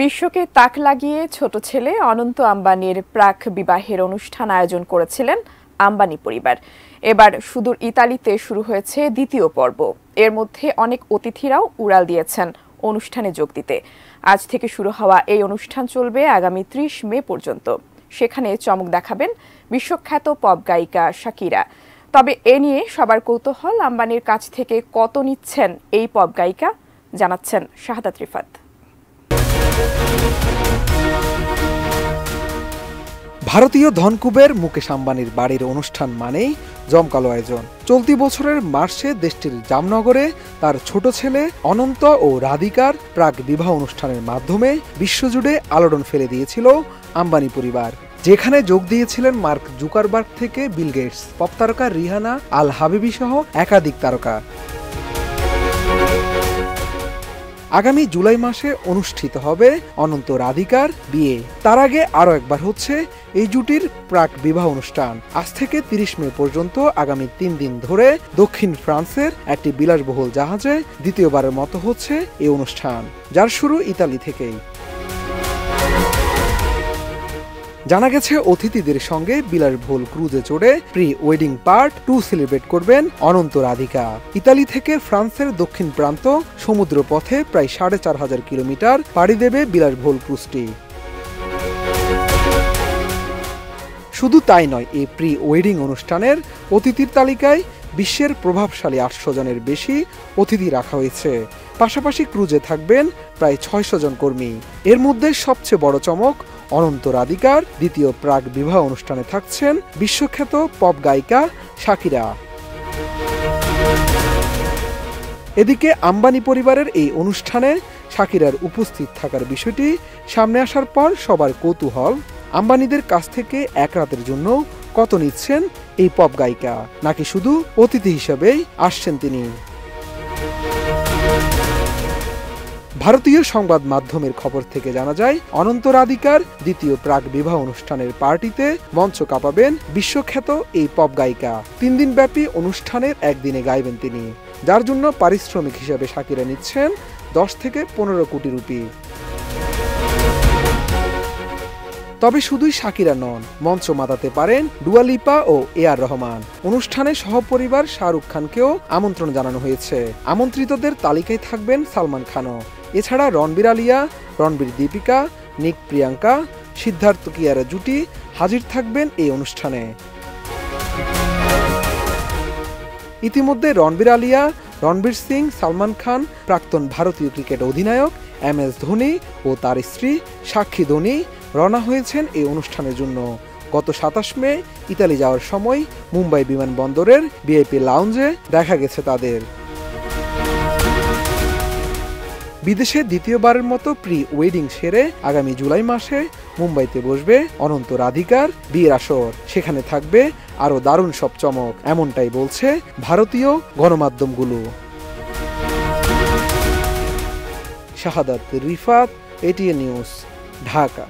বিশ্বকে তাক লাগিয়ে ছোট ছেলে অনন্ত আম্বানির প্রাক বিবাহের অনুষ্ঠান আয়োজন করেছিলেন আম্বানি পরিবার। এবার সুদূর ইতালিতে শুরু হয়েছে দ্বিতীয় পর্ব। এর মধ্যে অনেক অতিথিরাও উড়াল দিয়েছেন অনুষ্ঠানে যোগ দিতে। আজ থেকে শুরু হওয়া এই অনুষ্ঠান চলবে আগামী ৩০ মে পর্যন্ত। সেখানে চমক দেখাবেন বিশ্বখ্যাত পপ গায়িকা শাকিরা। তবে এ নিয়ে সবার কৌতূহল, আম্বানির কাছ থেকে কত নিচ্ছেন এই পপ গায়িকা, জানাচ্ছেন শাহাদাত রিফাত। ভারতীয় ধনকুবের মুকেশ আম্বানির বাড়ির অনুষ্ঠান মানেই জমকালো আয়োজন। চলতি বছরের মার্চে দেশটির জামনগরে তার ছোট ছেলে অনন্ত ও রাধিকার প্রাক বিবাহ অনুষ্ঠানের মাধ্যমে বিশ্বজুড়ে আলোড়ন ফেলে দিয়েছিল আম্বানি পরিবার, যেখানে যোগ দিয়েছিলেন মার্ক জুকারবার্গ থেকে বিল গেটস, পপ তারকা রিহানা, আল হাবিবি সহ একাধিক তারকা। আগামী জুলাই মাসে অনুষ্ঠিত হবে অনন্ত রাধিকার বিয়ে। তার আগে আরও একবার হচ্ছে এই জুটির প্রাক বিবাহ অনুষ্ঠান। আজ থেকে ৩০ মে পর্যন্ত আগামী ৩ দিন ধরে দক্ষিণ ফ্রান্সের একটি বিলাসবহুল জাহাজে দ্বিতীয়বারের মতো হচ্ছে এই অনুষ্ঠান, যার শুরু ইতালি থেকেই। জানা গেছে অতিথিদের সঙ্গে বিলাসবহুল ক্রুজে চড়ে প্রি ওয়েডিং পার্ট 2 সেলিব্রেট করবেন অনন্ত রাধিকা। ইতালি থেকে ফ্রান্সের দক্ষিণ প্রান্ত সমুদ্র পথে প্রায় ৪,৫০০ কিলোমিটার পাড়ি দেবে বিলাসবহুল ক্রুজটি। শুধু তাই নয়, এই প্রি ওয়েডিং অনুষ্ঠানের অতিথির তালিকায় বিশ্বের প্রভাবশালী ৮০০ জনের বেশি অতিথি রাখা হয়েছে। পাশাপাশি ক্রুজে থাকবেন প্রায় ৬০০ জন কর্মী। এর মধ্যে সবচেয়ে বড় চমক, অনন্ত রাধিকার দ্বিতীয় প্রাক বিবাহ অনুষ্ঠানে থাকছেন বিশ্বখ্যাত পপ গায়িকা শাকিরা। এদিকে আম্বানি পরিবারের এই অনুষ্ঠানে শাকিরার উপস্থিত থাকার বিষয়টি সামনে আসার পর সবার কৌতূহল, আম্বানিদের কাছ থেকে এক রাতের জন্য কত নিচ্ছেন এই পপ গায়িকা, নাকি শুধু অতিথি হিসেবেই আসছেন তিনি। ভারতীয় সংবাদ মাধ্যমের খবর থেকে জানা যায়, অনন্ত রাধিকার দ্বিতীয় প্রাক বিবাহ অনুষ্ঠানের পার্টিতে মঞ্চ কাঁপাবেন বিশ্বখ্যাত এই পপ গায়িকা। ৩ দিন ব্যাপী অনুষ্ঠানের একদিনে গাইবেন তিনি, যার জন্য পারিশ্রমিক হিসেবে শাকিরা নিচ্ছেন ১০ থেকে ১৫ কোটি রুপি। তবে শুধুই শাকিরা নন, মঞ্চ মাতাতে পারেন ডুয়া লিপা ও এআর রহমান। অনুষ্ঠানে সহপরিবার শাহরুখ খানকেও আমন্ত্রণ জানানো হয়েছে। আমন্ত্রিতদের তালিকায় থাকবেন সালমান খানও। এছাড়া রণবীর আলিয়া, রণবীর দীপিকা, নিক প্রিয়াঙ্কা, সিদ্ধার্থ কিয়ারা জুটি হাজির থাকবেন এই অনুষ্ঠানে। ইতিমধ্যে রণবীর আলিয়া, রণবীর সিং, সালমান খান, প্রাক্তন ভারতীয় ক্রিকেট অধিনায়ক MS ধোনি ও তার স্ত্রী সাক্ষী ধোনি রওনা হয়েছেন এই অনুষ্ঠানের জন্য। গত ২৭ মে ইতালি যাওয়ার সময় মুম্বাই বিমানবন্দরের VIP লাউঞ্জে দেখা গেছে তাদের। বিদেশে দ্বিতীয়বারের মতো প্রি ওয়েডিং সেরে আগামী জুলাই মাসে মুম্বাইতে বসবে অনন্ত রাধিকার বিয়ের আসর। সেখানে থাকবে আরও দারুণ সব চমক, এমনটাই বলছে ভারতীয় গণমাধ্যমগুলো। শাহাদাত রিফাত, ATN নিউজ, ঢাকা।